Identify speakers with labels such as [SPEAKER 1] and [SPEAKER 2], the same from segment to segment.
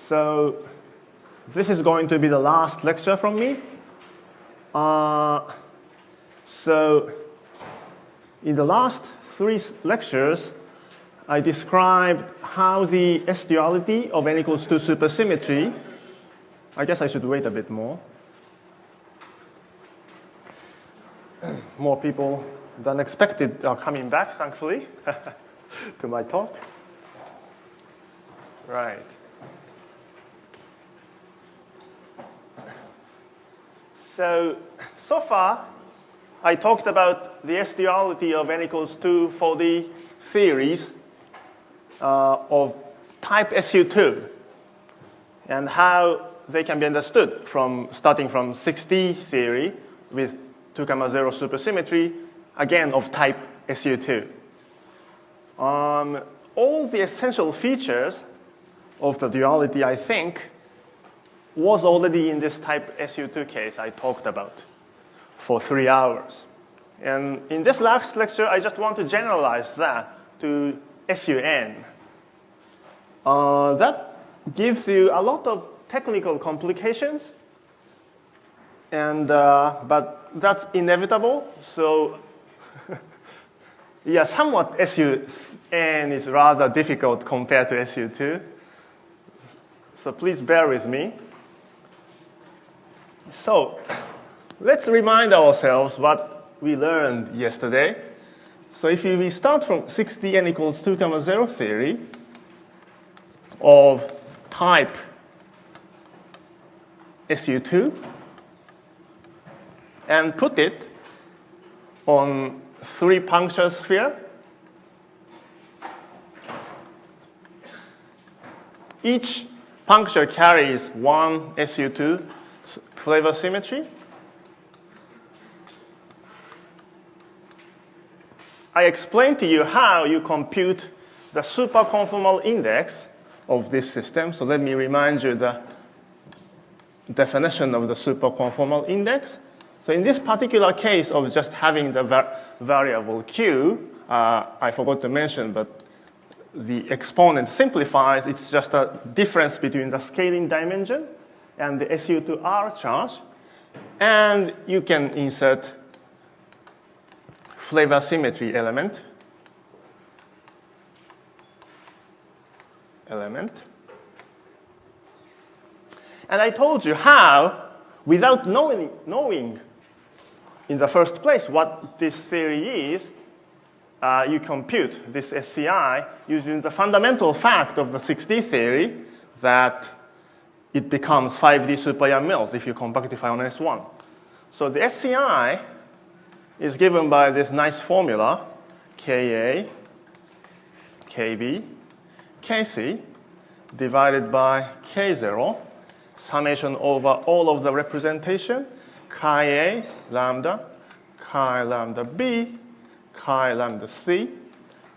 [SPEAKER 1] So this is going to be the last lecture from me. So in the last 3 lectures, I described how the S-duality of n equals 2 supersymmetry. I guess I should wait a bit more. More people than expected are coming back, thankfully, to my talk. Right. So far, I talked about the S-duality of n equals 2 for the theories of type SU2 and how they can be understood starting from 6D theory with 2, 0 supersymmetry, again of type SU2. All the essential features of the duality, I think, was already in this type SU2 case I talked about for 3 hours. And in this last lecture, I just want to generalize that to SUN. That gives you a lot of technical complications, and but that's inevitable. So yeah, somewhat SUN is rather difficult compared to SU2. So please bear with me. So let's remind ourselves what we learned yesterday. So if we start from 6D n equals 2, 0 theory of type SU2 and put it on 3 puncture sphere, each puncture carries 1 SU2 flavor symmetry. I explained to you how you compute the superconformal index of this system. So let me remind you the definition of the superconformal index. So in this particular case of just having the variable q, I forgot to mention, but the exponent simplifies. It's just a difference between the scaling dimension and the SU2R charge. And you can insert flavor symmetry element. And I told you how, without knowing in the first place what this theory is, you compute this SCI using the fundamental fact of the 6D theory that it becomes 5D super-Yang-Mills if you compactify on S1. So the SCI is given by this nice formula, Ka, Kb, Kc, divided by K0, summation over all of the representation, chi A, lambda, chi lambda B, chi lambda C,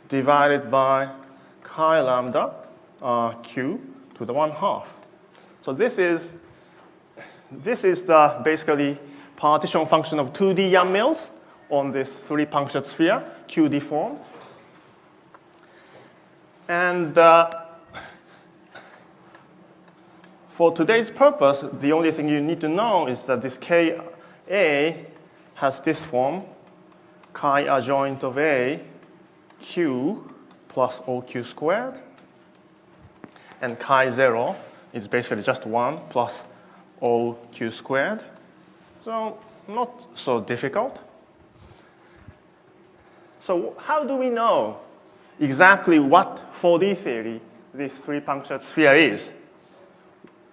[SPEAKER 1] divided by chi lambda Q to the 1/2. So this is the basically partition function of 2D Yang-Mills on this 3 punctured sphere, QD form. And for today's purpose, the only thing you need to know is that this Ka has this form, chi adjoint of A, Q plus OQ squared. And chi 0 is basically just 1 plus OQ squared. So not so difficult. So how do we know exactly what 4D theory this 3 punctured sphere is?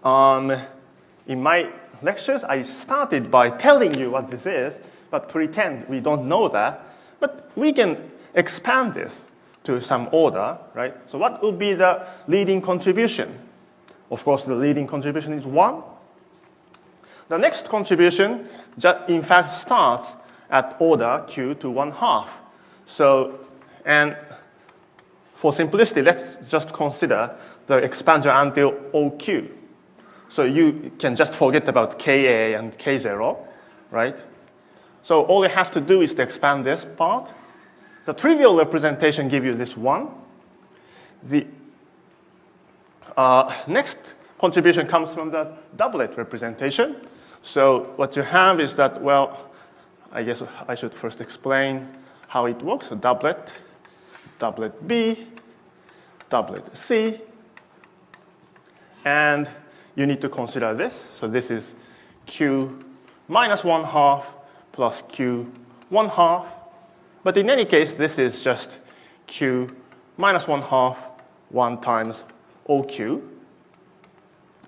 [SPEAKER 1] In my lectures, I started by telling you what this is, but pretend we don't know that. But we can expand this to some order, right? So what would be the leading contribution? Of course, the leading contribution is 1. The next contribution, in fact, starts at order Q to 1/2. So, and for simplicity, let's just consider the expansion until OQ. So you can just forget about Ka and K0, right? So all you have to do is to expand this part. The trivial representation gives you this 1. The next contribution comes from the doublet representation. So what you have is that, well, I guess I should first explain how it works. So doublet, doublet B, doublet C, and you need to consider this. So this is Q minus 1/2 plus Q 1/2. But in any case, this is just Q minus 1/2 1 times OQ,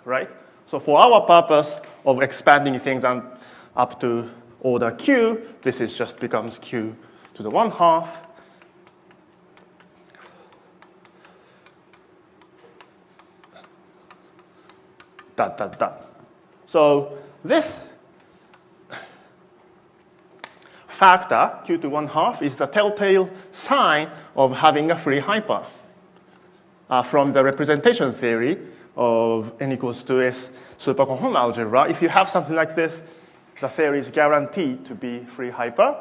[SPEAKER 1] right? So for our purpose of expanding things up to order Q, this is just becomes Q to the 1/2. Dot, dot, dot. So this factor, Q to 1/2, is the telltale sign of having a free hyper. From the representation theory of n equals to S superconformal algebra, if you have something like this, the theory is guaranteed to be free hyper.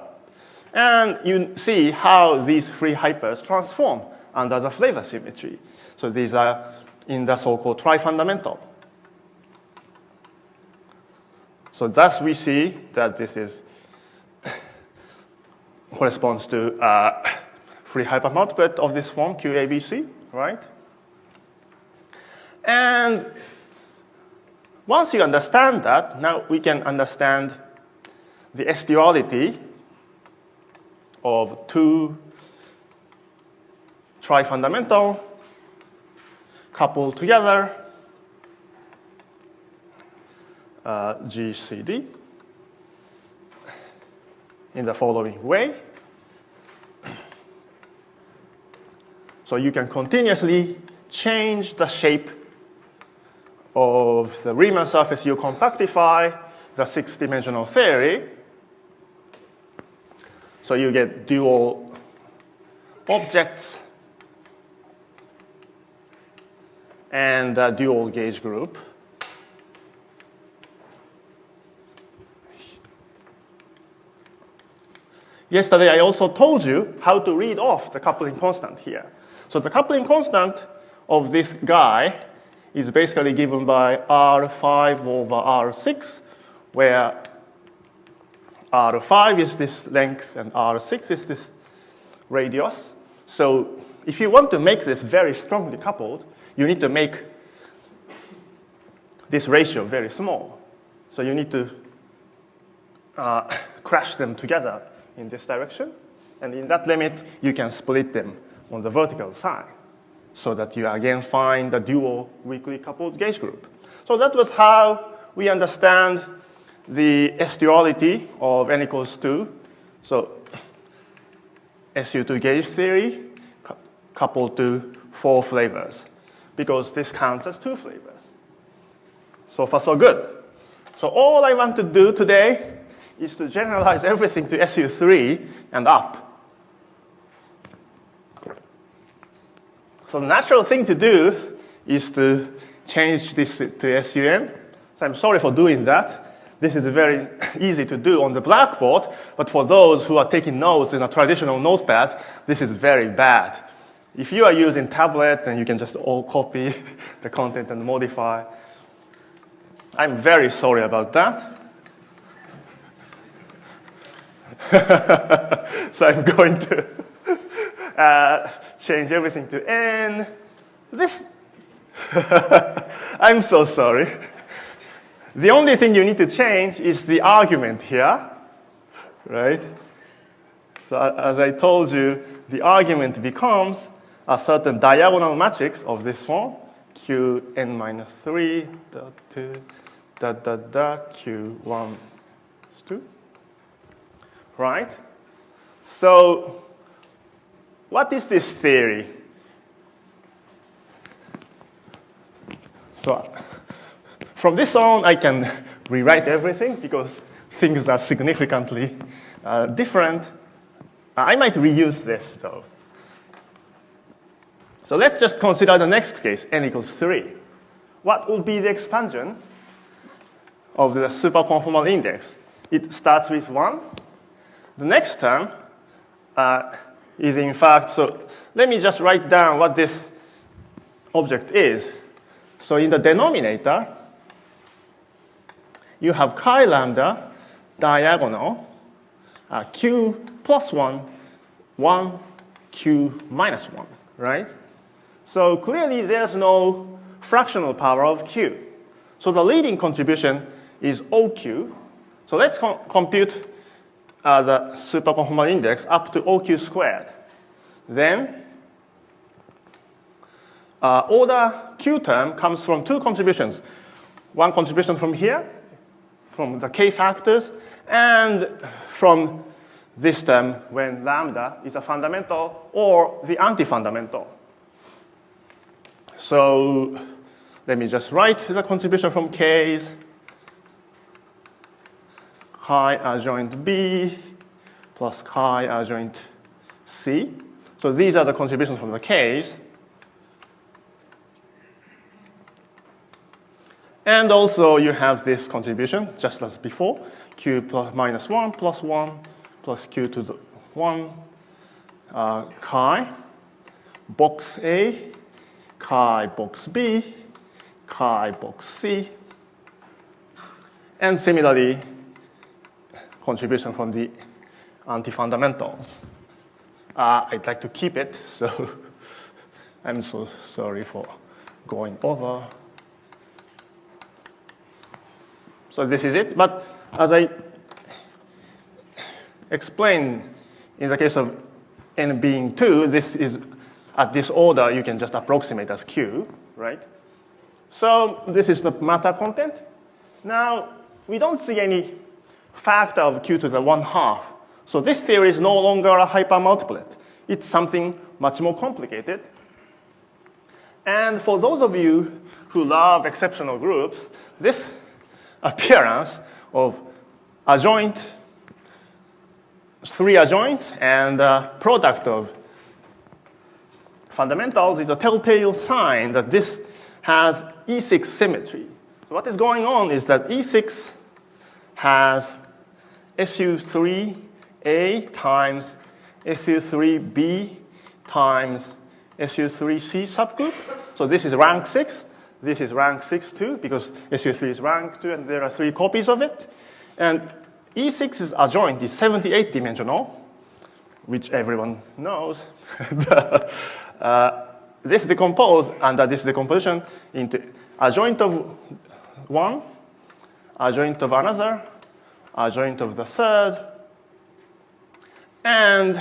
[SPEAKER 1] And you see how these free hypers transform under the flavor symmetry. So these are in the so-called trifundamental. So thus we see that this is corresponds to free hypermultiplet of this form, QABC, right? And once you understand that, now we can understand the S-duality of two trifundamental coupled together GCD in the following way. So you can continuously change the shape of the Riemann surface you compactify the 6-dimensional theory. So you get dual objects and a dual gauge group. Yesterday, I also told you how to read off the coupling constant here. So the coupling constant of this guy is basically given by R5 over R6, where R5 is this length and R6 is this radius. So if you want to make this very strongly coupled, you need to make this ratio very small. So you need to crash them together in this direction. And in that limit, you can split them on the vertical side so that you again find the dual weakly coupled gauge group. So that was how we understand the S-duality of n equals 2. So SU2 gauge theory coupled to 4 flavors, because this counts as 2 flavors. So far, so good. So all I want to do today is to generalize everything to SU3 and up. So the natural thing to do is to change this to SUN. So I'm sorry for doing that. This is very easy to do on the blackboard, but for those who are taking notes in a traditional notepad, this is very bad. If you are using tablet, then you can just all copy the content and modify. I'm very sorry about that. So I'm going to change everything to n. This, I'm so sorry. The only thing you need to change is the argument here, right? So as I told you, the argument becomes a certain diagonal matrix of this form, Qn minus 3, dot 2, dot, dot, dot, Q1, 2. Right? So what is this theory? So from this on, I can rewrite everything because things are significantly different. I might reuse this, though. So let's just consider the next case, n equals 3. What would be the expansion of the superconformal index? It starts with 1. The next term is, in fact, so let me just write down what this object is. So in the denominator, you have chi lambda diagonal q plus 1, 1, q minus 1, right? So clearly there's no fractional power of q. So the leading contribution is OQ. So let's compute the superconformal index up to OQ squared. Then order Q term comes from two contributions. One contribution from here, from the K factors, and from this term when lambda is a fundamental or the anti-fundamental. So let me just write the contribution from K's. Chi adjoint B plus chi adjoint C. So these are the contributions from the K's. And also you have this contribution, just as before, q plus minus 1 plus 1 plus q to the 1 chi box A, chi box B, chi box C, and similarly contribution from the anti-fundamentals. I'd like to keep it, so I'm so sorry for going over. So this is it. But as I explained, in the case of n being 2, this is at this order you can just approximate as q, right? So this is the matter content. Now we don't see any factor of q to the 1/2. So this theory is no longer a hypermultiplet. It's something much more complicated. And for those of you who love exceptional groups, this appearance of adjoint, 3 adjoints, and product of fundamentals is a telltale sign that this has E6 symmetry. So what is going on is that E6 has SU3A times SU3B times SU3C subgroup. So this is rank 6. This is rank 6 too, because SU3 is rank 2, and there are 3 copies of it. And E6's adjoint is 78 dimensional, which everyone knows. This decomposed under this decomposition into adjoint of 1, adjoint of another, adjoint of the third, and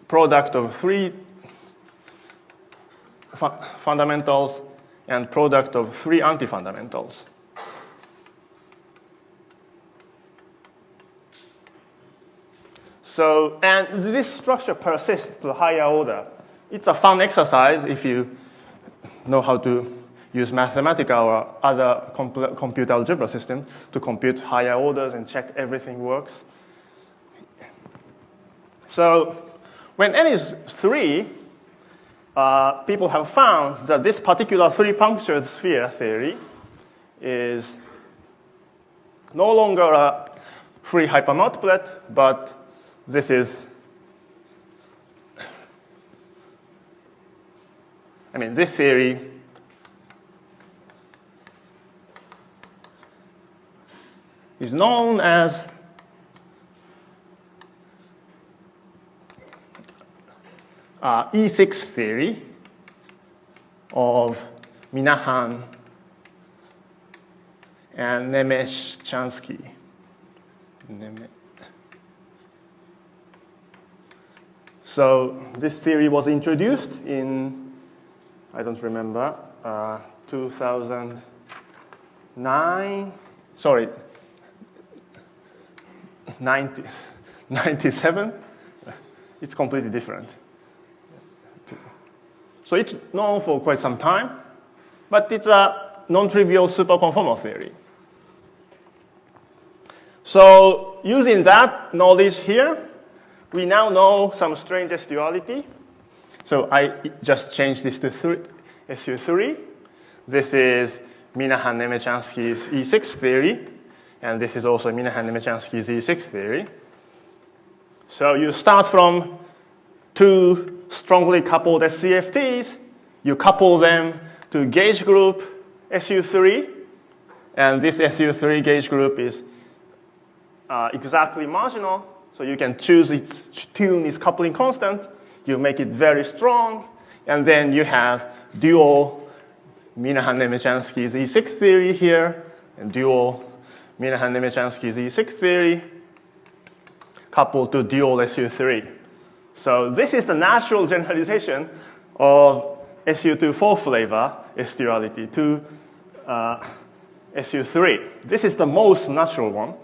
[SPEAKER 1] product of 3 fundamentals and product of 3 anti-fundamentals. So, and this structure persists to the higher order. It's a fun exercise if you know how to use Mathematica or other computer algebra system to compute higher orders and check everything works. So when n is 3, people have found that this particular 3-punctured sphere theory is no longer a free hypermultiplet, but this is, this theory is known as E6 theory of Minahan and Nemeshchansky. So this theory was introduced in, I don't remember, 2009, sorry, 97. It's completely different. So it's known for quite some time, but it's a non-trivial superconformal theory. So using that knowledge here, we now know some strangest duality. So I just changed this to SU3. This is Minahan-Nemeshansky's E6 theory, and this is also Minahan-Nemeshansky's E6 theory. So you start from 2 strongly coupled SCFTs, you couple them to gauge group SU3. And this SU3 gauge group is exactly marginal. So you can tune its coupling constant. You make it very strong. And then you have dual Minahan-Nemetshansky's E6 theory here, and dual Minahan-Nemetshansky's E6 theory coupled to dual SU3. So this is the natural generalization of SU2 full flavor S duality to SU3. This is the most natural one.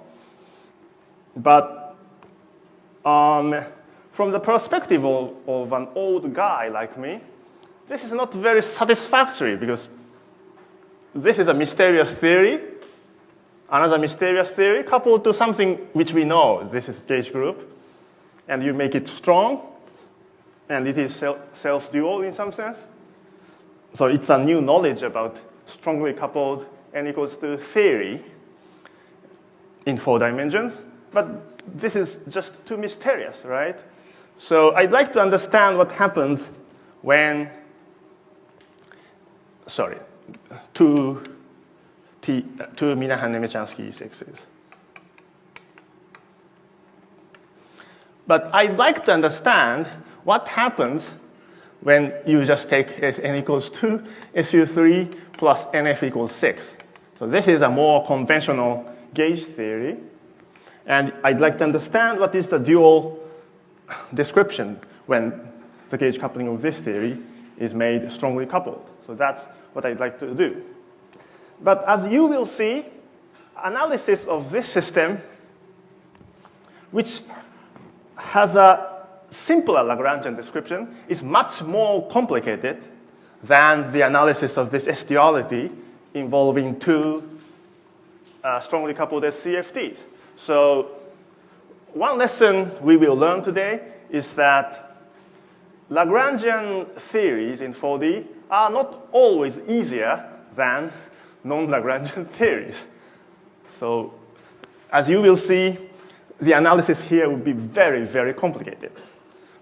[SPEAKER 1] But from the perspective of an old guy like me, this is not very satisfactory because this is a mysterious theory, another mysterious theory, coupled to something which we know. This is gauge group. And you make it strong, and it is self-dual in some sense. So it's a new knowledge about strongly coupled n equals to theory in 4 dimensions. But this is just too mysterious, right? So I'd like to understand what happens when, sorry, two Minahan-Nemetshansky E6s. But I'd like to understand what happens when you just take n equals 2, SU3 plus nf equals 6. So this is a more conventional gauge theory. And I'd like to understand what is the dual description when the gauge coupling of this theory is made strongly coupled. So that's what I'd like to do. But as you will see, analysis of this system, which has a simpler Lagrangian description, is much more complicated than the analysis of this S duality involving 2 strongly coupled SCFTs. So one lesson we will learn today is that Lagrangian theories in 4D are not always easier than non-Lagrangian theories. So as you will see, the analysis here would be very, very complicated.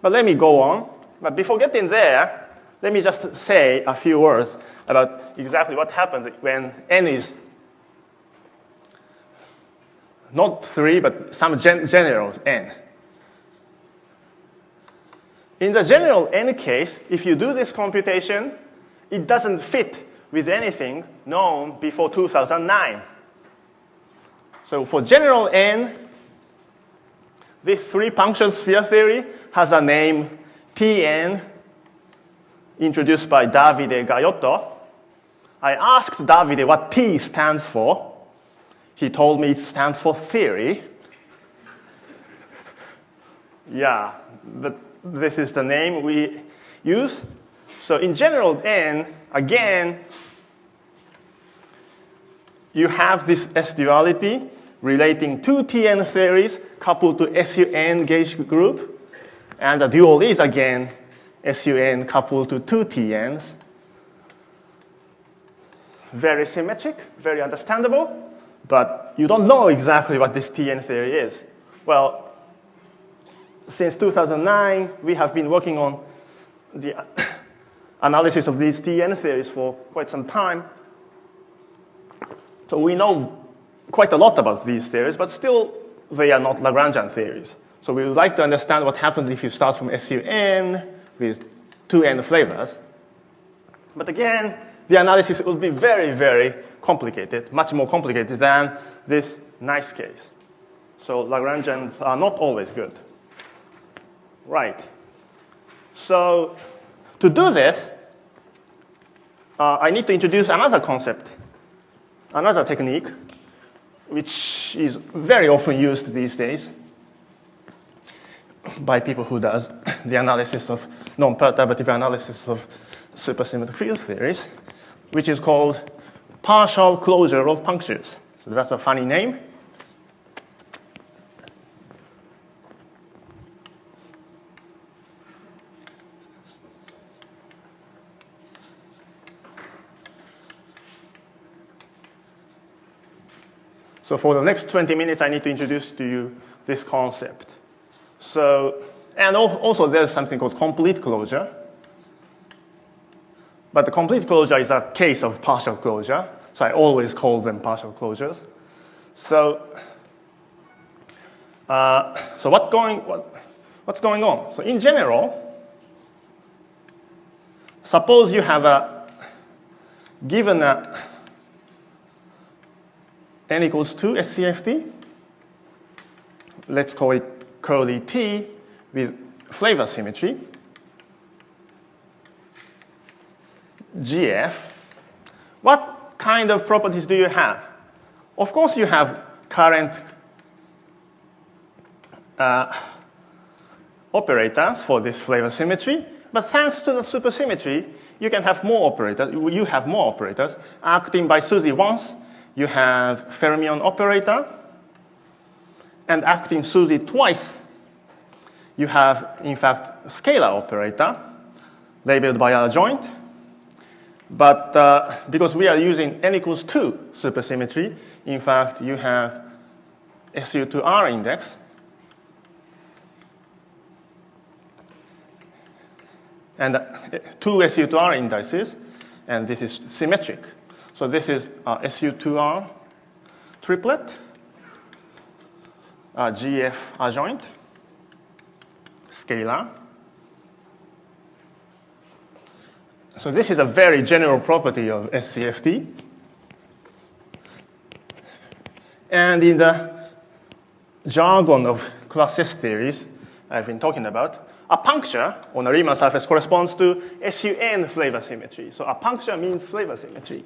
[SPEAKER 1] But let me go on. But before getting there, let me just say a few words about exactly what happens when n is not 3, but some general n. In the general n case, if you do this computation, it doesn't fit with anything known before 2009. So for general n, this 3-puncture sphere theory has a name Tn, introduced by Davide Gaiotto. I asked Davide what T stands for. He told me it stands for theory. Yeah, but this is the name we use. So in general n, again, you have this S duality relating 2 Tn theories coupled to SUN gauge group. And the dual is, again, SUN coupled to 2 Tn's. Very symmetric, very understandable. But you don't know exactly what this Tn theory is. Well, since 2009, we have been working on the analysis of these Tn theories for quite some time. So we know quite a lot about these theories, but still they are not Lagrangian theories. So we would like to understand what happens if you start from SUN with 2n flavors. But again, the analysis will be very, very complicated, much more complicated than this nice case. So Lagrangians are not always good. Right. So to do this, I need to introduce another concept, another technique, which is very often used these days by people who does the analysis of non-perturbative analysis of supersymmetric field theories, which is called partial closure of punctures. So that's a funny name. So for the next 20 minutes, I need to introduce to you this concept. So, and also there's something called complete closure. But the complete closure is a case of partial closure. So I always call them partial closures. So, what's going on? So in general, suppose you have given n equals 2 SCFT. Let's call it curly T with flavor symmetry. GF. What kind of properties do you have? Of course, you have current operators for this flavor symmetry, but thanks to the supersymmetry, you can have more operators. You have more operators acting by SUSY once. You have fermion operator, and acting SUSY twice, you have, in fact, scalar operator labeled by our joint. But because we are using n equals 2 supersymmetry, in fact, you have SU2R index. And 2 SU2R indices, and this is symmetric. So this is SU2R triplet, GF adjoint, scalar. So this is a very general property of SCFT. And in the jargon of class S theories I've been talking about, a puncture on a Riemann surface corresponds to SUN flavor symmetry. So a puncture means flavor symmetry.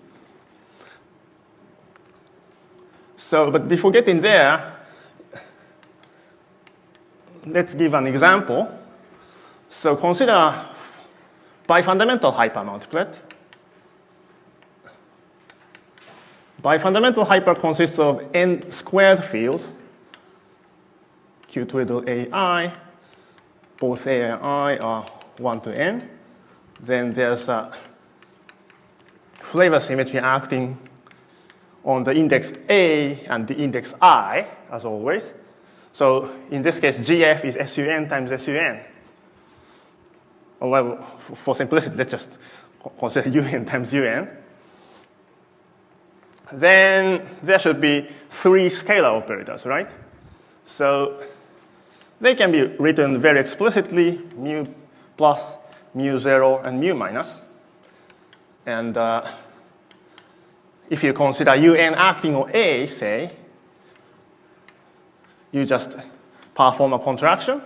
[SPEAKER 1] So, but before getting there, let's give an example. So consider bifundamental hypermultiplet. Bifundamental hyper consists of n squared fields, Q twiddle AI. Both A and I are 1 to n. Then there's a flavor symmetry acting on the index A and the index I, as always. So in this case, GF is SUN times SUN. Well, for simplicity, let's just consider UN times UN. Then there should be 3 scalar operators, right? So they can be written very explicitly, mu plus, mu 0, and mu minus. And if you consider UN acting on A, say, you just perform a contraction.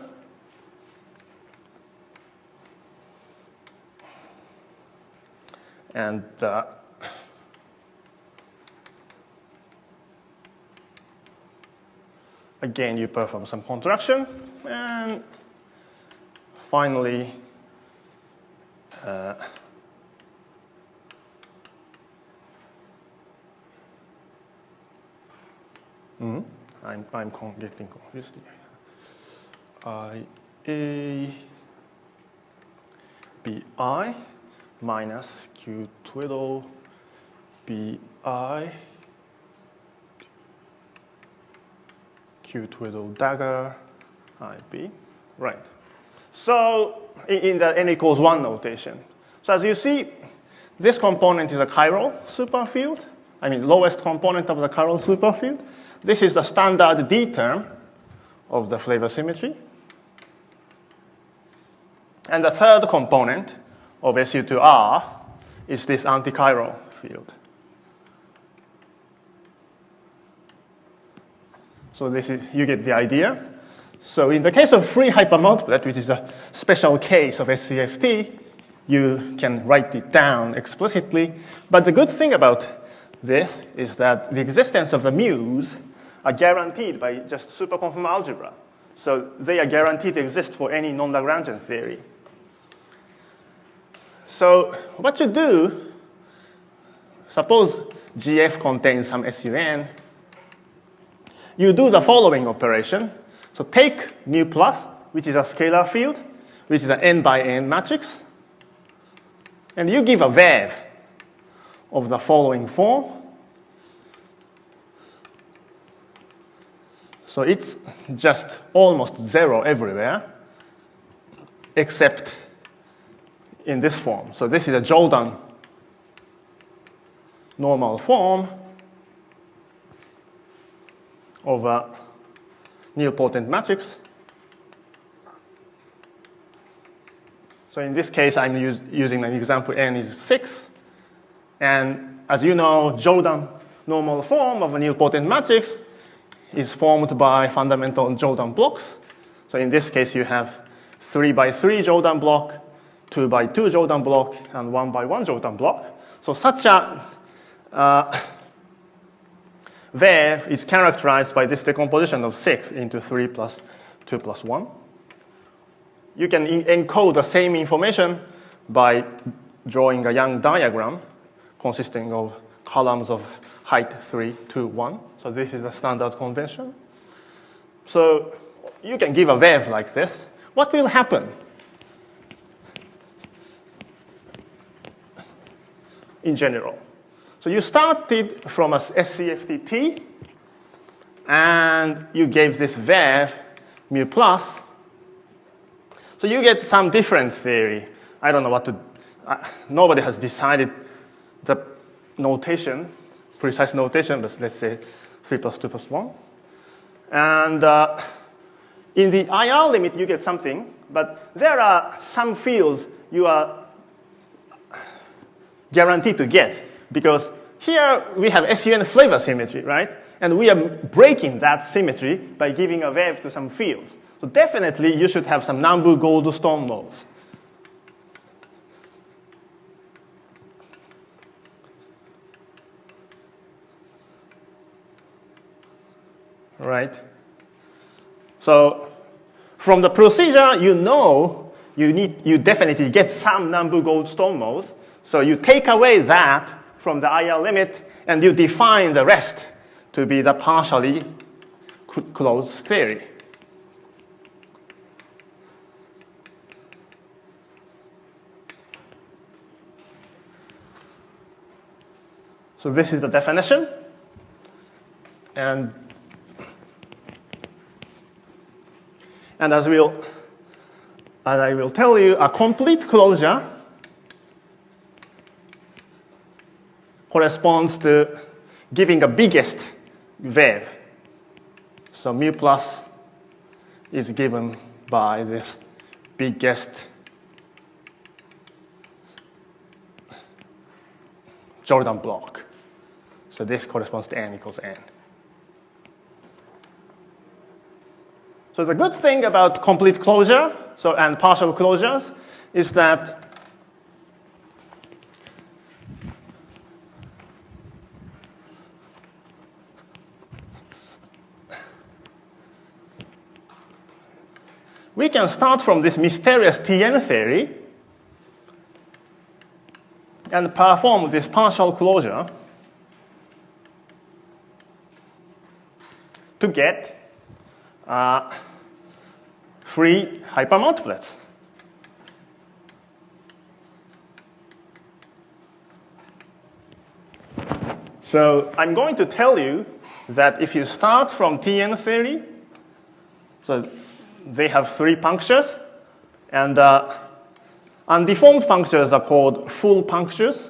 [SPEAKER 1] And again, you perform some contraction. And finally, I'm getting confused here. IA BI minus Q twiddle BI Q twiddle dagger IB. Right. So in the n equals 1 notation. So as you see, this component is a chiral superfield. I mean, lowest component of the chiral superfield. This is the standard D term of the flavor symmetry. And the third component of SU2R is this antichiral field. So this is, you get the idea. So in the case of free hypermultiplet, which is a special case of SCFT, you can write it down explicitly. But the good thing about this is that the existence of the mu's are guaranteed by just superconformal algebra. So they are guaranteed to exist for any non-Lagrangian theory. So what you do, suppose GF contains some SUN, you do the following operation. So take mu plus, which is a scalar field, which is an n by n matrix, and you give a VAV of the following form. So it's just almost 0 everywhere, except in this form. So this is a Jordan normal form of a nilpotent matrix. So in this case, I'm using an example n is 6. And as you know, Jordan normal form of a nilpotent matrix is formed by fundamental Jordan blocks. So in this case, you have 3 by 3 Jordan block, 2 by 2 Jordan block, and 1 by 1 Jordan block. So such a wave is characterized by this decomposition of 6 into 3 plus 2 plus 1. You can encode the same information by drawing a Young diagram consisting of columns of height 3, 2, 1. So this is the standard convention. So you can give a wave like this. What will happen? In general. So you started from a SCFT, and you gave this wave mu plus. So you get some different theory. I don't know what to, nobody has decided the notation, precise notation, but let's say 3 plus 2 plus 1. And in the IR limit, you get something, but there are some fields you are guaranteed to get, because here we have SUN flavor symmetry, right? And we are breaking that symmetry by giving a wave to some fields. So definitely you should have some Nambu-Goldstone modes. Right? So from the procedure, you know you definitely get some Nambu-Goldstone modes. So you take away that from the IR limit, and you define the rest to be the partially closed theory. So this is the definition. And as I will tell you, a complete closure corresponds to giving a biggest wave. So mu plus is given by this biggest Jordan block. So this corresponds to n equals n. So the good thing about complete closure and partial closures is that we can start from this mysterious Tn theory and perform this partial closure to get free hypermultiplets. So I'm going to tell you that if you start from Tn theory, so they have 3 punctures, and undeformed punctures are called full punctures.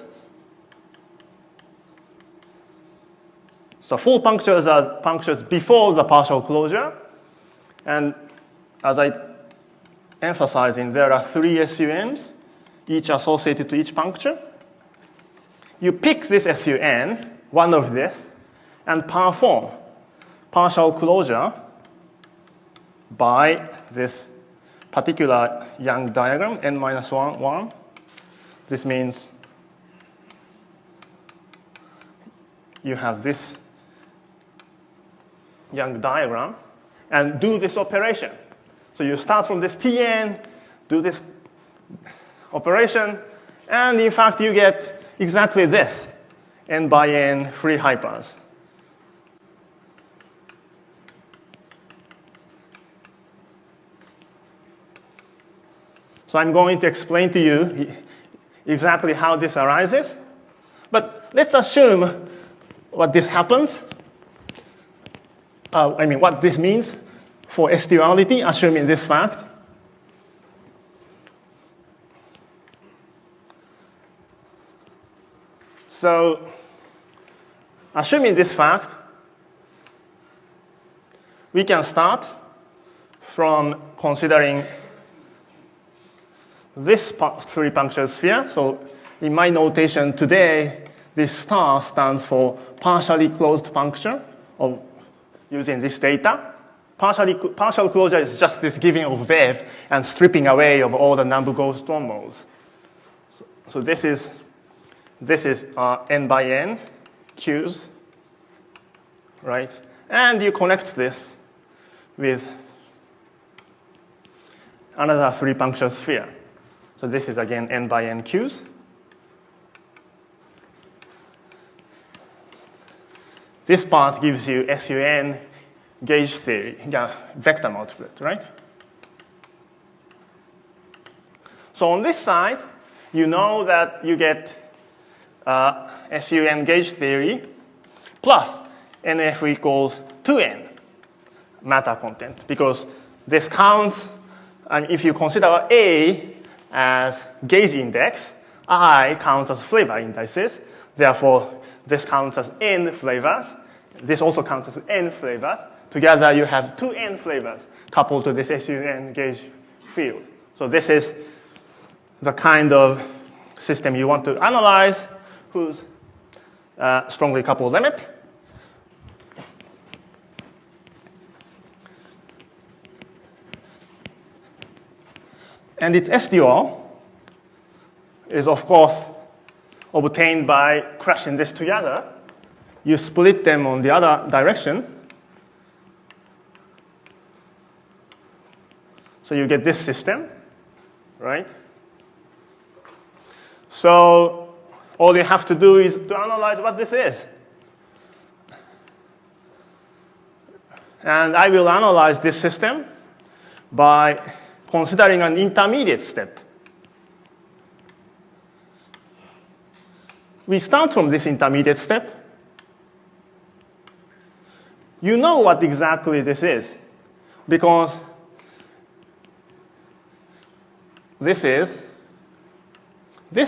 [SPEAKER 1] So full punctures are punctures before the partial closure. And as I emphasized, there are 3 SUNs, each associated to each puncture. You pick this SUN, one of this, and perform partial closure by this particular Young diagram, n minus 1. This means you have this Young diagram and do this operation. So you start from this Tn, do this operation, and in fact you get exactly this, n by n free hypers. So I'm going to explain to you exactly how this arises. But let's assume what this happens. What this means for S-duality, assuming this fact. So assuming this fact, we can start from considering this three-punctured sphere. So in my notation today, this star stands for partially closed puncture of using this data. Partial closure is just this giving of wave and stripping away of all the number ghost one modes. So this is n by n Qs, right? And you connect this with another three-puncture sphere. So this is again n by n Qs. This part gives you SUN gauge theory, vector multiplet, right? So on this side, you know that you get SUN gauge theory plus NF equals 2n matter content, because this counts, and if you consider A as gauge index, I counts as flavor indices. Therefore, this counts as n flavors. This also counts as n flavors. Together, you have 2n flavors coupled to this SUN gauge field. So this is the kind of system you want to analyze, whose strongly coupled limit. And its SDO is, of course, obtained by crushing this together. You split them on the other direction. So you get this system, right? So all you have to do is to analyze what this is. And I will analyze this system by considering an intermediate step. We start from this intermediate step. You know what exactly this is, because this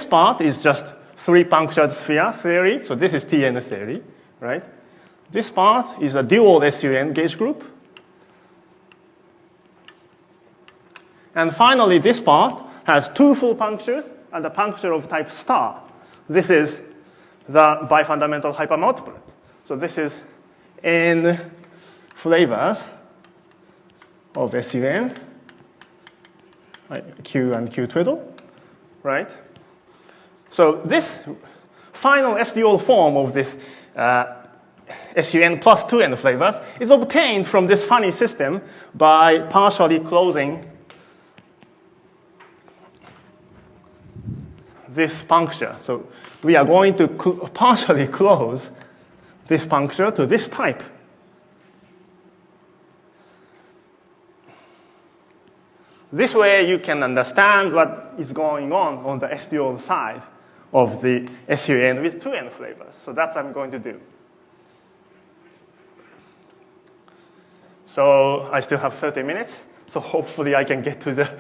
[SPEAKER 1] part is just three-punctured sphere theory. So this is TN theory, right? This part is a dual SUN gauge group. And finally, this part has two full punctures and a puncture of type star. This is the bifundamental hypermultiplet. So this is n flavors of SUN, right? Q and Q twiddle, right? So this final SDO form of this SUN plus 2n flavors is obtained from this funny system by partially closing this puncture. So we are going to partially close this puncture to this type. This way you can understand what is going on the SDO side of the SUN with 2n flavors. So that's what I'm going to do. So I still have 30 minutes. So hopefully I can get to the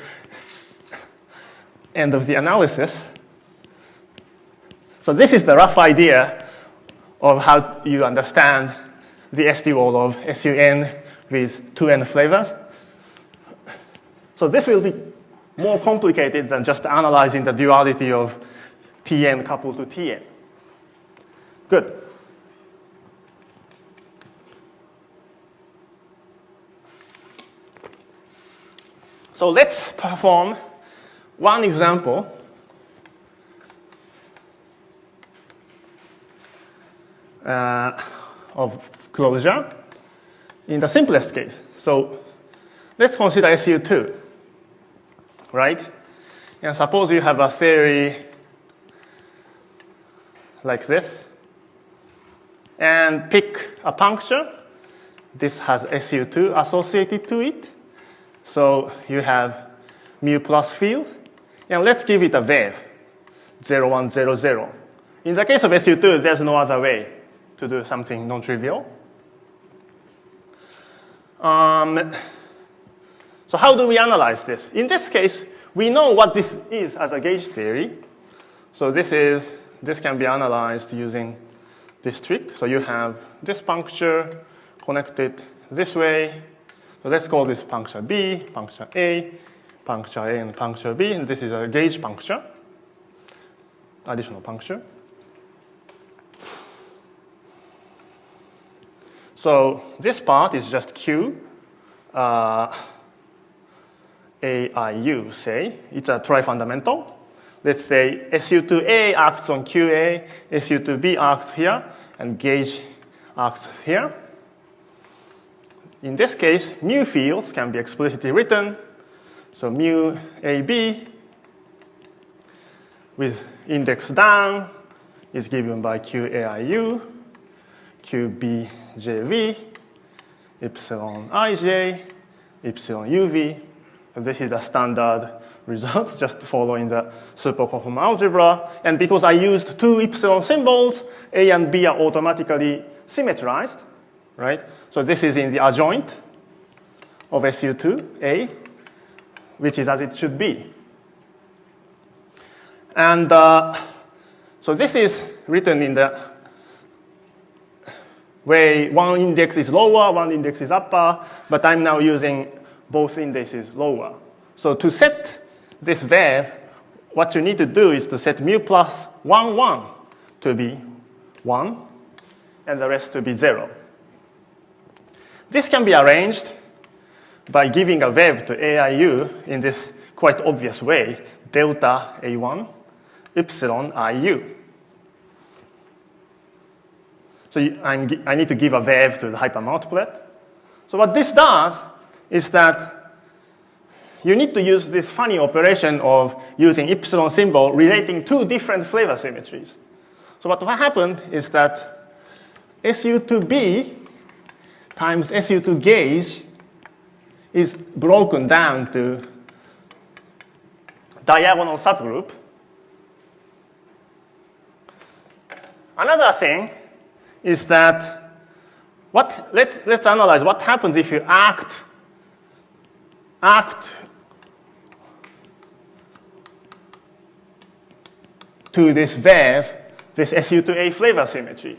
[SPEAKER 1] end of the analysis. So this is the rough idea of how you understand the SDO of SUN with 2n flavors. So this will be more complicated than just analyzing the duality of Tn coupled to Tn. Good. So let's perform one example of closure in the simplest case. So let's consider SU2, right? And suppose you have a theory like this, and pick a puncture. This has SU2 associated to it. So you have mu plus field. And let's give it a wave, 0, 1, 0, 0. In the case of SU2, there's no other way to do something non-trivial. So how do we analyze this? In this case, we know what this is as a gauge theory. So this can be analyzed using this trick. So you have this puncture connected this way. So let's call this puncture B, puncture A, and puncture B. And this is a gauge puncture, additional puncture. So this part is just Q, AIU, say. It's a trifundamental. Let's say SU2A acts on QA, SU2B acts here, and gauge acts here. In this case, mu fields can be explicitly written. So mu AB with index down is given by QAIU, QBJV, epsilon IJ, epsilon UV. This is a standard result, just following the superconformal algebra. And because I used two epsilon symbols, A and B are automatically symmetrized, right? So this is in the adjoint of SU2A, which is as it should be. And so this is written in the way one index is lower, one index is upper, but I'm now using both indices lower. So to set this wave, what you need to do is to set mu plus 1, 1 to be 1, and the rest to be 0. This can be arranged by giving a wave to AIU in this quite obvious way, delta A1, epsilon IU. So I need to give a wave to the hypermultiplet. So what this does is that you need to use this funny operation of using epsilon symbol relating two different flavor symmetries. So what happened is that SU2B times SU2 gauge is broken down to diagonal subgroup. Another thing is that let's analyze what happens if you act to this wave, this SU2A flavor symmetry.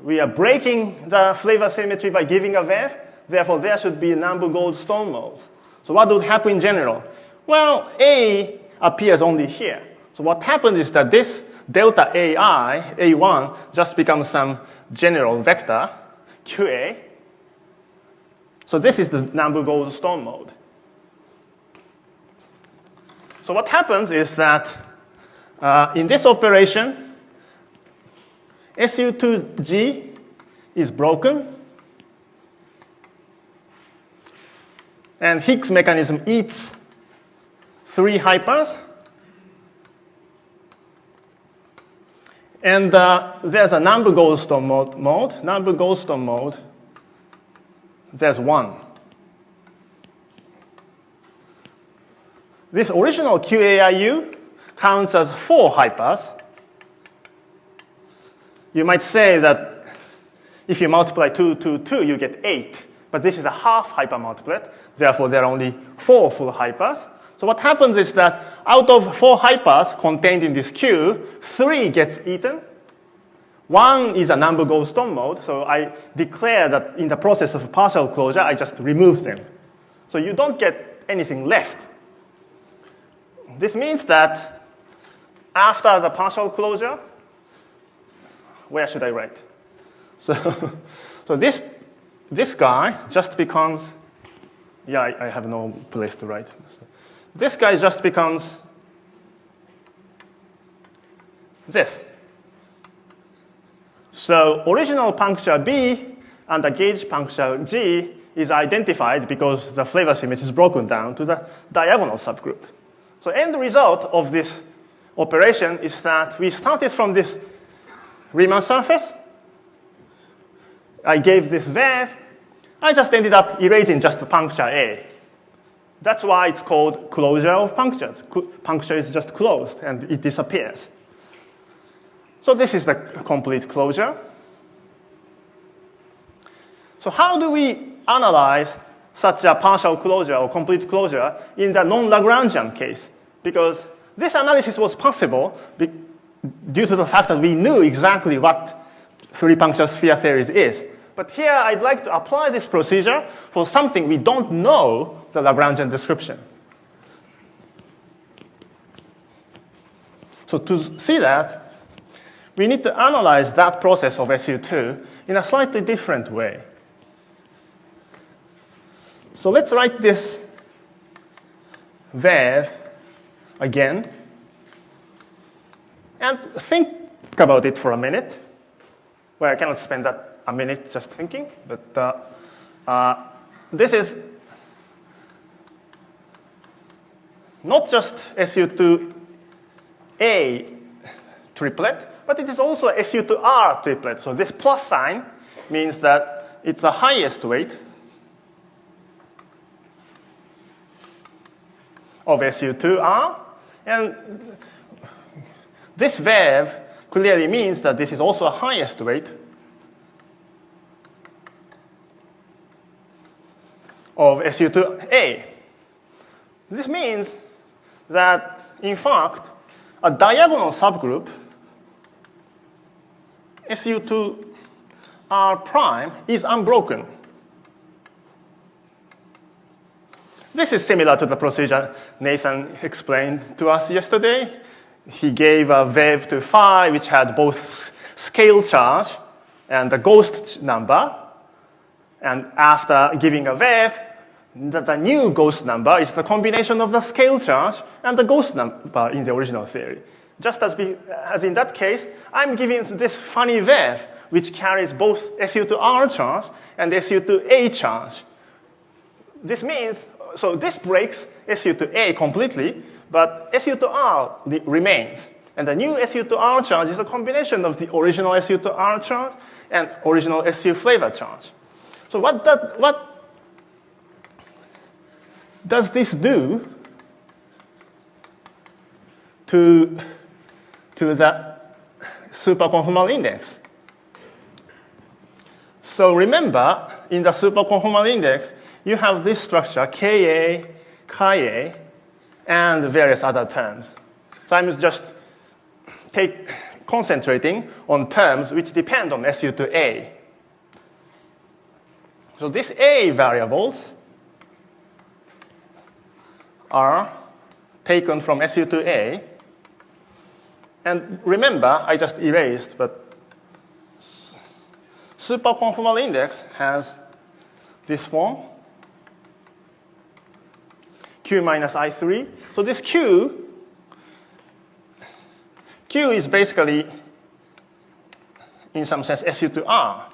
[SPEAKER 1] We are breaking the flavor symmetry by giving a wave. Therefore, there should be Nambu-Goldstone modes. So what would happen in general? Well, A appears only here. So what happens is that this delta AI, A1, just becomes some general vector, QA. So this is the Nambu-Goldstone mode. So what happens is that in this operation, SU2G is broken. And Higgs mechanism eats 3 hypers. And there's a Nambu-Goldstone mode. Nambu-Goldstone mode, there's 1. This original QAIU counts as 4 hypers. You might say that if you multiply 2, 2, 2, you get 8. But this is a half hypermultiplet. Therefore, there are only 4 full hypers. So what happens is that out of 4 hypers contained in this Q, 3 gets eaten. 1 is a Nambu-Goldstone mode. So I declare that in the process of partial closure, I just remove them. So you don't get anything left. This means that after the partial closure, where should I write? So this guy just becomes, I have no place to write. So this guy just becomes this. So original puncture B and the gauge puncture G is identified because the flavor symmetry is broken down to the diagonal subgroup. So end result of this operation is that we started from this Riemann surface. I gave this wave. I just ended up erasing just the puncture A. That's why it's called closure of punctures. Puncture is just closed, and it disappears. So this is the complete closure. So how do we analyze such a partial closure or complete closure in the non-Lagrangian case? Because this analysis was possible due to the fact that we knew exactly what three-puncture sphere theories is. But here, I'd like to apply this procedure for something we don't know the Lagrangian description. So to see that, we need to analyze that process of SU2 in a slightly different way. So let's write this wave again and think about it for a minute. Well, I cannot spend a minute just thinking, but this is not just SU2A triplet, but it is also a SU2R triplet. So this plus sign means that it's the highest weight of SU2R. And this wave clearly means that this is also a highest weight of SU2A. This means that, in fact, a diagonal subgroup SU2R prime is unbroken. This is similar to the procedure Nathan explained to us yesterday. He gave a wave to phi which had both scale charge and the ghost number. And after giving a wave, the new ghost number is the combination of the scale charge and the ghost number in the original theory. Just as in that case, I'm giving this funny wave which carries both SU2R charge and SU2A charge. This means, so this breaks SU2A completely, but SU2R remains. And the new SU2R charge is a combination of the original SU2R charge and original SU flavor charge. So what does this do to the superconformal index? So remember, in the superconformal index, you have this structure, Ka, Chi, and various other terms. So I'm just concentrating on terms which depend on SU2A. So these A variables are taken from SU2A. And remember, I just erased, but superconformal index has this form, Q minus I3. So this Q is basically, in some sense, SU2R.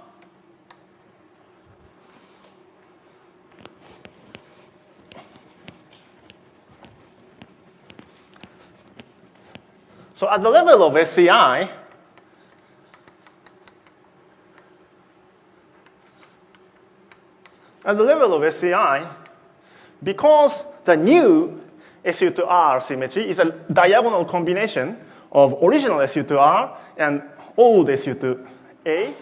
[SPEAKER 1] So at the level of SCI, because the new SU2R symmetry is a diagonal combination of original SU2R and old SU2A,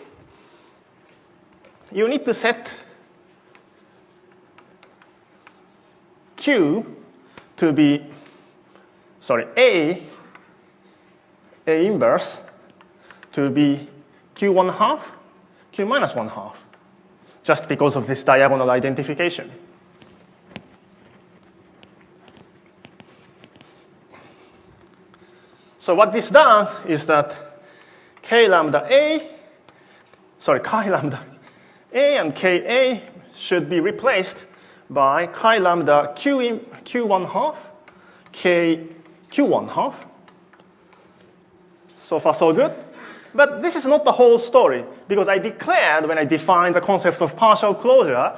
[SPEAKER 1] you need to set Q to be, A inverse to be Q1/2, Q minus 1/2, just because of this diagonal identification. So what this does is that Chi lambda A and Ka should be replaced by Chi lambda Q1/2, K Q1/2. So far, so good. But this is not the whole story, because I declared when I defined the concept of partial closure,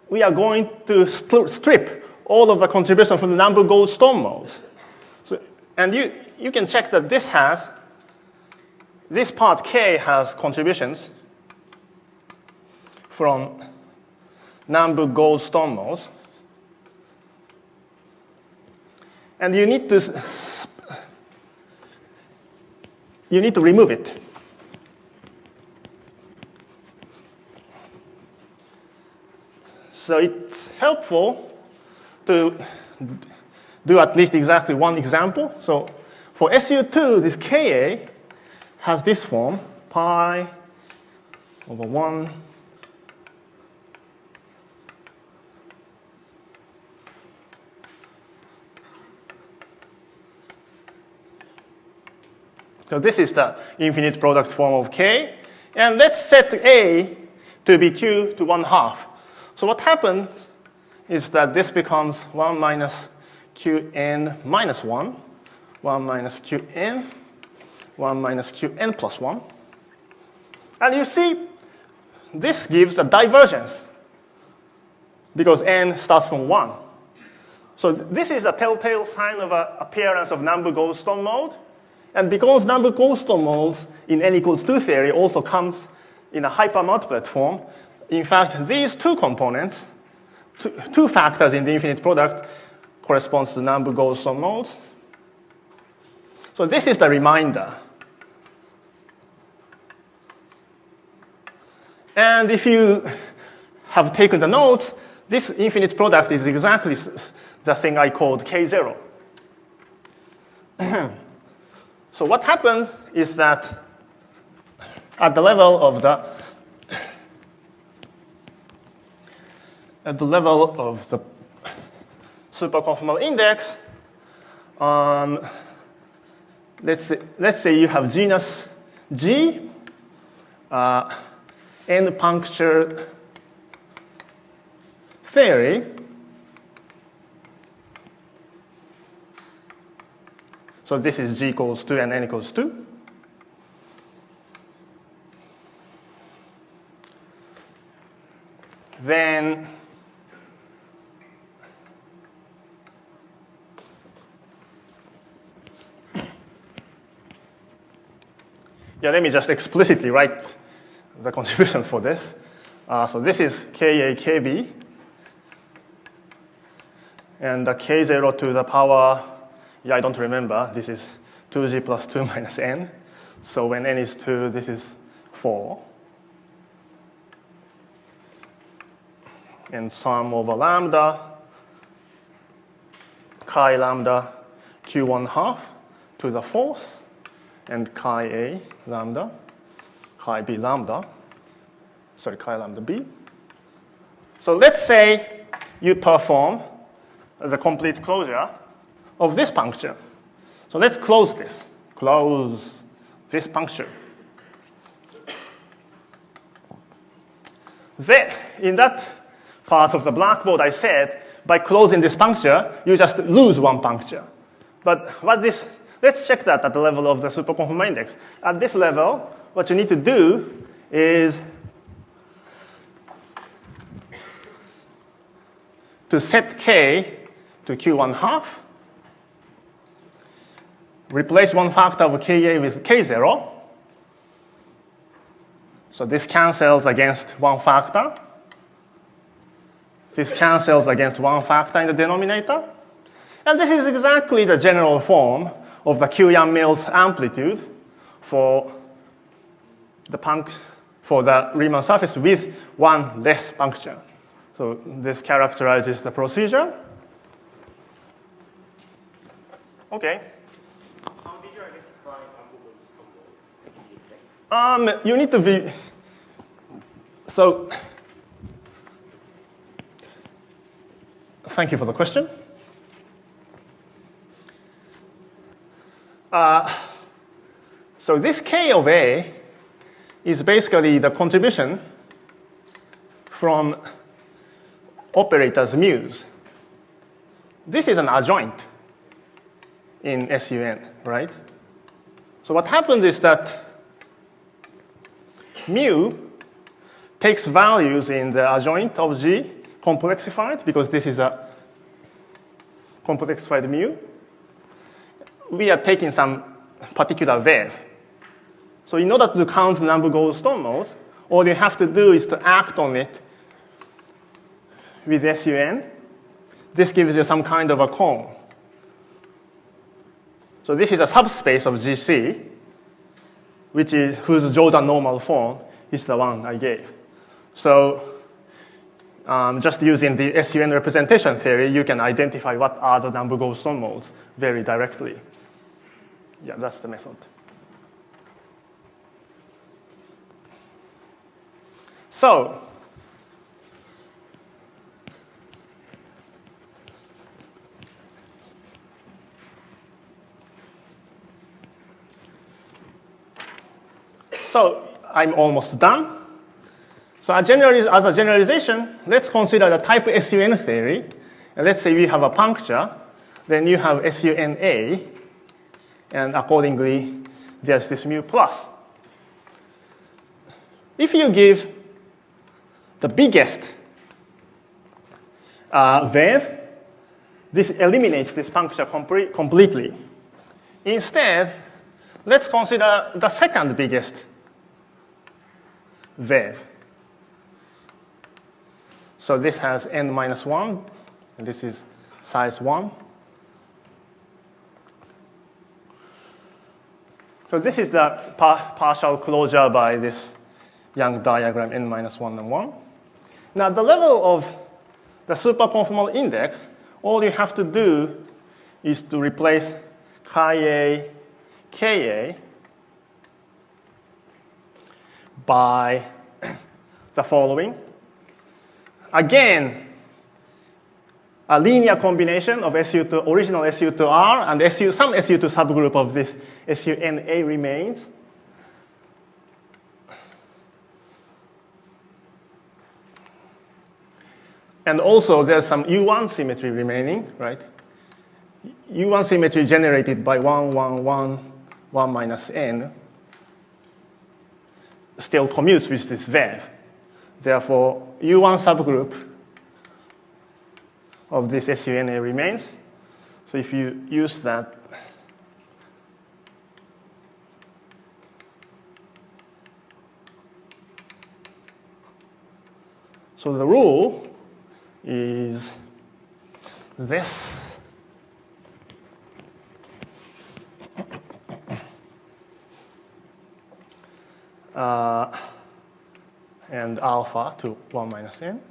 [SPEAKER 1] we are going to strip all of the contribution from the number Goldstone modes. So, and you can check that this part K has contributions from number Goldstone modes. And you need to remove it. So it's helpful to do at least exactly one example. So for SU2, this Ka has this form, pi over 1 so this is the infinite product form of K. And let's set A to be Q to 1/2. So what happens is that this becomes 1 minus Qn minus 1, 1 minus Qn, 1 minus Qn plus 1. And you see, this gives a divergence because n starts from 1. So this is a telltale sign of an appearance of Nambu-Goldstone mode. And because Nambu-Goldstone modes in n equals 2 theory also comes in a hypermultiplet form, in fact, these two components, two factors in the infinite product corresponds to Nambu-Goldstone modes. So this is the reminder. And if you have taken the notes, this infinite product is exactly the thing I called K0. So what happens is that at the level of the superconformal index, let's say you have genus G, n puncture theory. So this is G equals 2 and n equals 2. Then let me just explicitly write the contribution for this. So this is Ka, Kb, and the K0 to the power, I don't remember. This is 2g plus 2 minus n. So when n is 2, this is 4. And sum over lambda, chi lambda q1/2 to the 4th, and chi a lambda, chi b lambda, chi lambda b. So let's say you perform the complete closure of this puncture. So let's close this puncture. Then, in that part of the blackboard, I said, by closing this puncture, you just lose one puncture. But let's check that at the level of the superconformal index. At this level, what you need to do is to set K to Q1/2, replace one factor of Ka with K0. So this cancels against one factor. This cancels against one factor in the denominator. And this is exactly the general form of the Q-Yang-Mills amplitude for the Riemann surface with one less puncture. So this characterizes the procedure. Okay.
[SPEAKER 2] How did you identify Nambu-Goldstone mode?
[SPEAKER 1] You need to be, so thank you for the question. So this K of A is basically the contribution from operators mu's. This is an adjoint in SUN, right? So what happens is that mu takes values in the adjoint of G complexified, because this is a complexified mu. We are taking some particular wave. So in order to count the Nambu-Goldstone modes, all you have to do is to act on it with SUN. This gives you some kind of a cone. So this is a subspace of GC, whose Jordan normal form is the one I gave. So just using the SUN representation theory, you can identify what are the Nambu-Goldstone modes very directly. Yeah, that's the method. So I'm almost done. So as a generalization, let's consider the type SUN theory. And let's say we have a puncture, then you have SUNA, and accordingly, there's this mu plus. If you give the biggest wave, this eliminates this puncture completely. Instead, let's consider the second biggest wave. So this has n minus 1, and this is size 1. So this is the partial closure by this Young diagram n minus 1 and 1. Now, at the level of the superconformal index, all you have to do is to replace chi-a, ka by the following. Again, a linear combination of SU2, original SU2R and some SU2 subgroup of this SUNA remains. And also, there's some U1 symmetry remaining, right? U1 symmetry generated by 1, 1, 1, 1 minus n still commutes with this wave. Therefore, U1 subgroup of this SUNA remains. So if you use that, so the rule is this. And alpha to 1 minus n.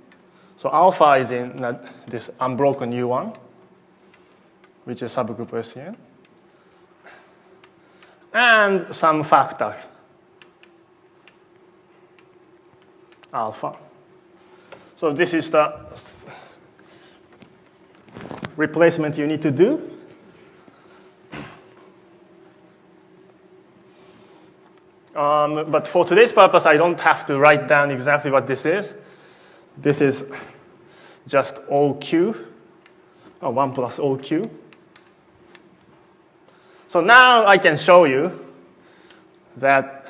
[SPEAKER 1] So alpha is in this unbroken U1, which is subgroup of SUN. And some factor, alpha. So this is the replacement you need to do. But for today's purpose, I don't have to write down exactly what this is. This is just OQ, or 1 plus OQ. So now I can show you that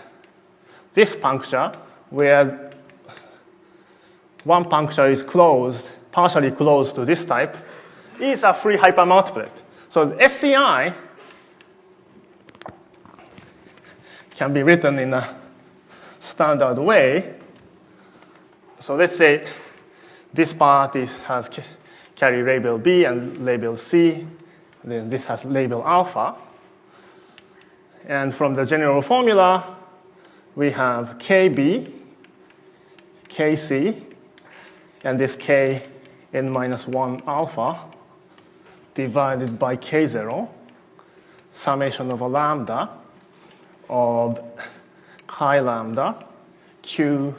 [SPEAKER 1] this puncture, where one puncture is closed, partially closed to this type, is a free hypermultiplet. So the SCI can be written in a standard way. So let's say this part has carry label B and label C. Then this has label alpha. And from the general formula, we have KB, KC, and this K n minus 1 alpha divided by K0, summation of a lambda of chi lambda, Q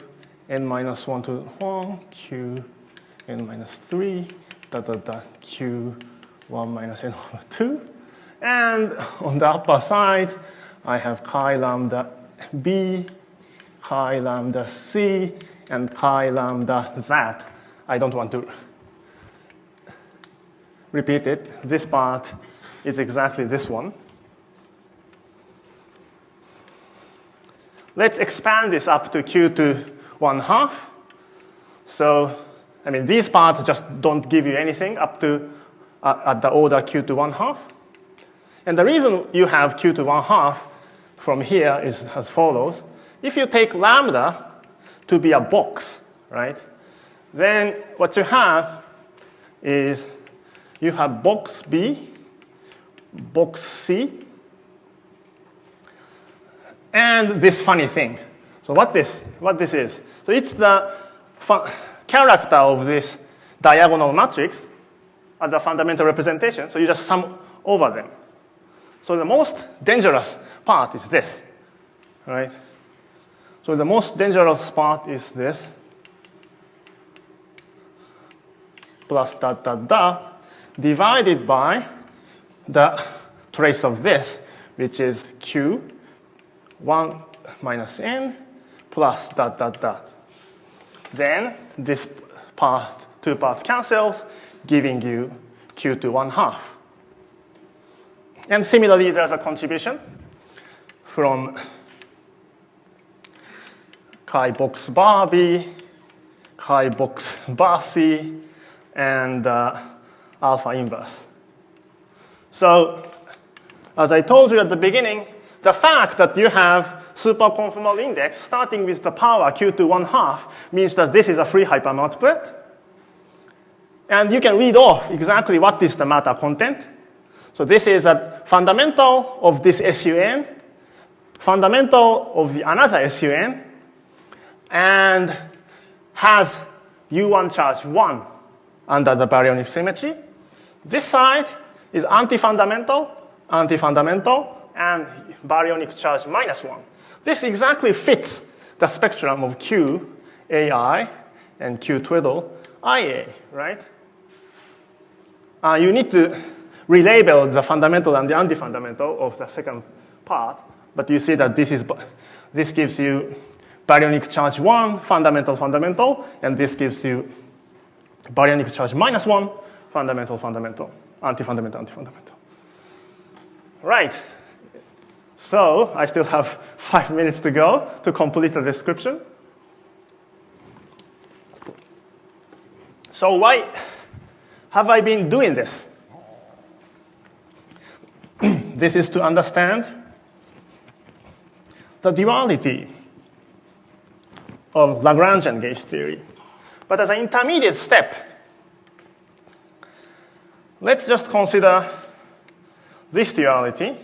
[SPEAKER 1] n minus 1 to 1, Q n minus 3, Q 1 minus n over 2. And on the upper side, I have chi lambda B, chi lambda C, and chi lambda that. I don't want to repeat it. This part is exactly this one. Let's expand this up to Q to 1/2. So, I mean, these parts just don't give you anything up to at the order Q to 1/2. And the reason you have Q to 1/2 from here is as follows. If you take lambda to be a box, right, then what you have is you have box B, box C, and this funny thing. So what this is? So it's the character of this diagonal matrix as a fundamental representation. So you just sum over them. So the most dangerous part is this, right? So the most dangerous part is this. plus dot dot dot divided by the trace of this, which is Q1 minus n plus dot dot dot. Then this part, two parts cancels, giving you Q2 1/2. And similarly, there's a contribution from chi box bar B, chi box bar C, and alpha inverse. So, as I told you at the beginning, the fact that you have superconformal index starting with the power Q2 1/2 means that this is a free hypermultiplet. And you can read off exactly what is the matter content. So this is a fundamental of this SUN, fundamental of the another SUN, and has U1 charge 1 under the baryonic symmetry. This side is anti-fundamental, anti-fundamental, and baryonic charge -1. This exactly fits the spectrum of Q AI and Q twiddle IA, right? You need to relabel the fundamental and the anti-fundamental of the second part, but you see that this gives you baryonic charge 1, fundamental, fundamental, and this gives you baryonic charge -1, fundamental, fundamental, anti-fundamental, anti-fundamental. Right. So I still have 5 minutes to go to complete the description. So why have I been doing this? This is to understand the duality of Lagrangian gauge theory. But as an intermediate step, let's just consider this duality.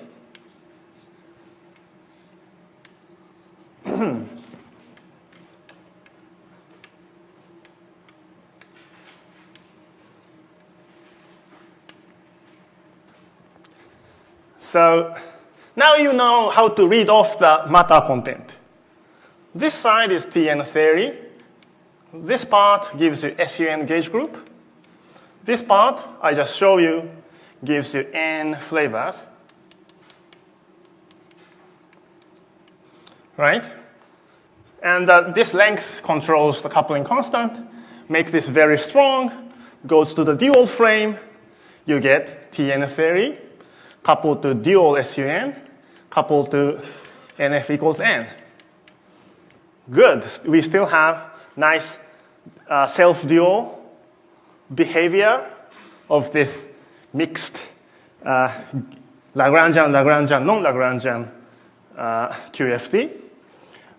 [SPEAKER 1] So now you know how to read off the matter content. This side is Tn theory. This part gives you SUN gauge group. This part, I just show you, gives you n flavors. Right? And this length controls the coupling constant, makes this very strong, goes to the dual frame, you get Tn theory, coupled to dual SUN, coupled to NF equals n. Good. We still have nice self-dual behavior of this mixed Lagrangian, Lagrangian, non-Lagrangian QFT.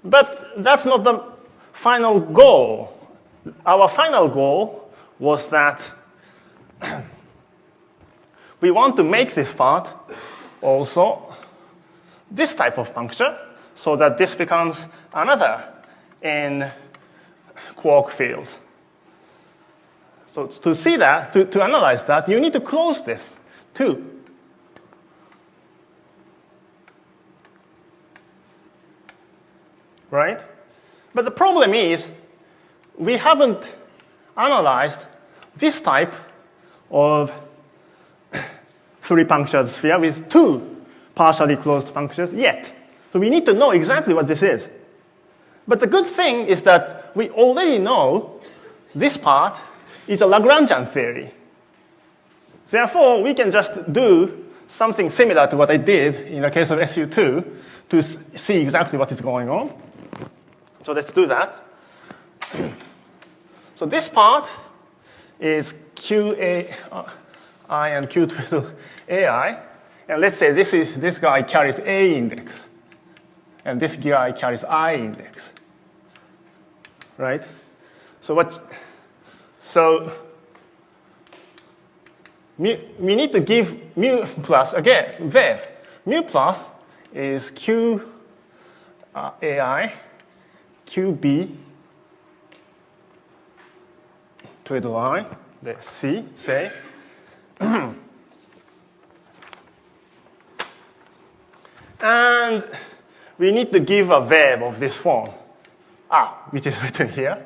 [SPEAKER 1] But that's not the final goal. Our final goal was that we want to make this part also this type of puncture so that this becomes another n quark field. So to see that, to analyze that, you need to close this too. Right? But the problem is we haven't analyzed this type of fully punctured sphere with two partially closed punctures yet. So we need to know exactly what this is. But the good thing is that we already know this part is a Lagrangian theory. Therefore, we can just do something similar to what I did in the case of SU2 to see exactly what is going on. So let's do that. So this part is QAI and Q twiddle AI. And let's say this guy carries A index. And this guy carries I index. Right? So we need to give mu plus, again, VEV. Mu plus is Q AI, QB, twiddle I, let's see, say. And we need to give a VEV of this form, which is written here.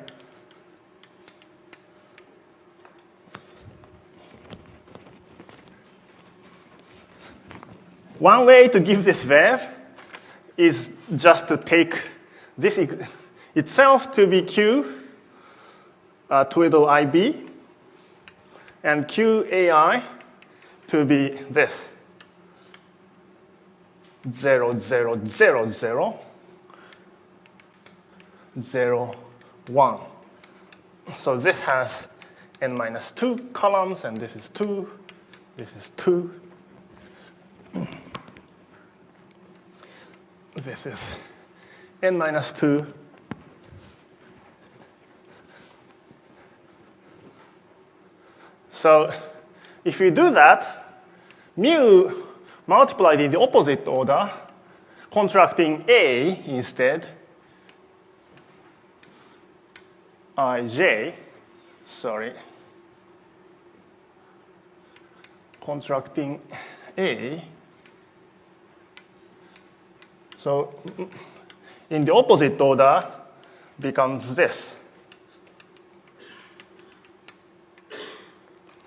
[SPEAKER 1] one way to give this wave is just to take this itself to be Q twiddle IB, and QAI to be this 0, 0, 0, 0, 0, 1. So this has n minus 2 columns, and this is 2, this is 2. This is n minus 2. So if you do that, mu multiplied in the opposite order, contracting A instead, ij, sorry, contracting A. So in the opposite order becomes this.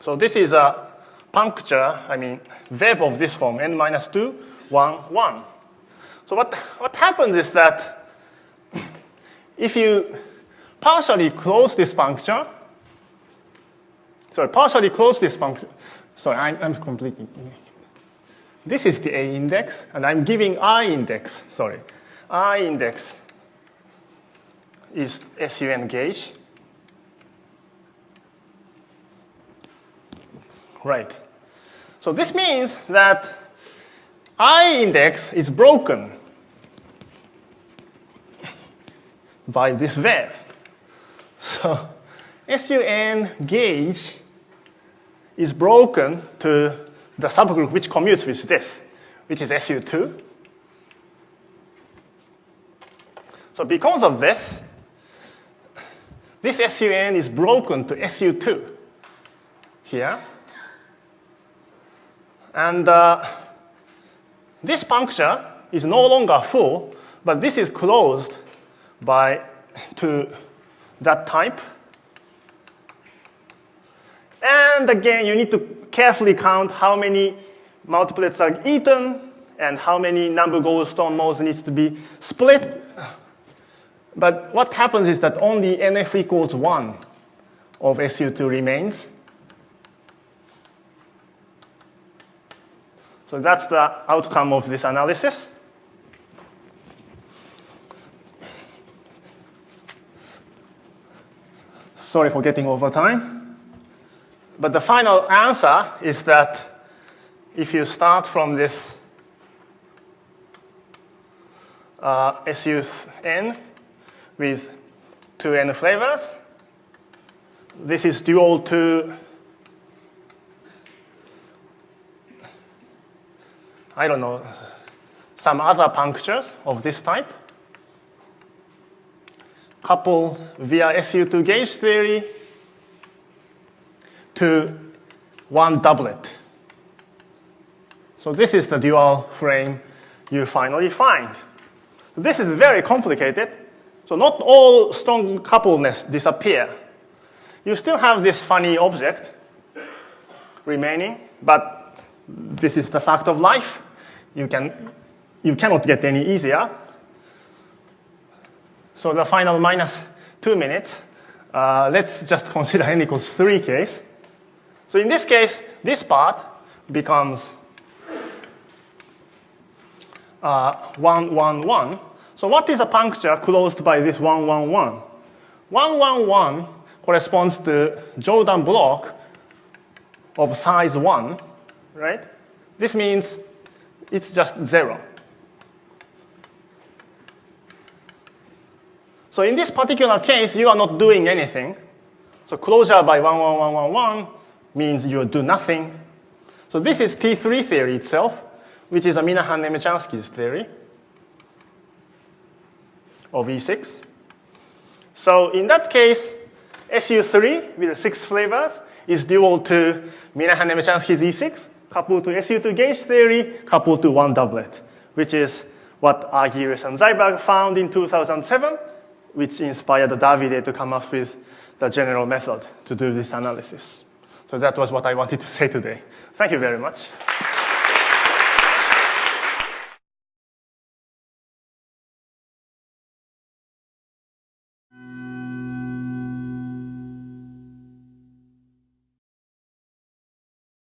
[SPEAKER 1] So this is a puncture, wave of this form, n minus 2, 1, 1. So what happens is that if you partially close this puncture, I'm completely, this is the A index, and I'm giving I index, I index is SUN gauge. Right. So this means that I index is broken by this wave. So SUN gauge is broken to the subgroup which commutes with this, which is SU2. So because of this, this SUN is broken to SU2 here. And this puncture is no longer full, but this is closed to that type. And again, you need to carefully count how many multiplets are eaten and how many number goldstone modes needs to be split. But what happens is that only NF equals 1 of SU2 remains. So that's the outcome of this analysis. Sorry for getting over time. But the final answer is that if you start from this SUN with 2n flavors, this is dual to some other punctures of this type, coupled via SU2 gauge theory to one doublet. So this is the dual frame you finally find. This is very complicated. So not all strong coupledness disappear. You still have this funny object remaining, but this is the fact of life. You cannot get any easier. So the final minus 2 minutes, let's just consider n equals 3 case. So in this case, this part becomes 1, 1, 1. So what is a puncture closed by this 1, 1, 1? 1, 1, 1 corresponds to Jordan block of size 1, right? This means it's just 0. So in this particular case, you are not doing anything. So closure by 1, 1, 1, 1, 1 means you do nothing. So this is T3 theory itself, which is a Minahan-Nemechensky's theory of E6. So in that case, SU3 with 6 flavors is dual to Minahan-Nemechensky's E6, coupled to SU2 gauge theory, coupled to one doublet, which is what Argyris and Zyberg found in 2007, which inspired Davide to come up with the general method to do this analysis. So that was what I wanted to say today. Thank you very much.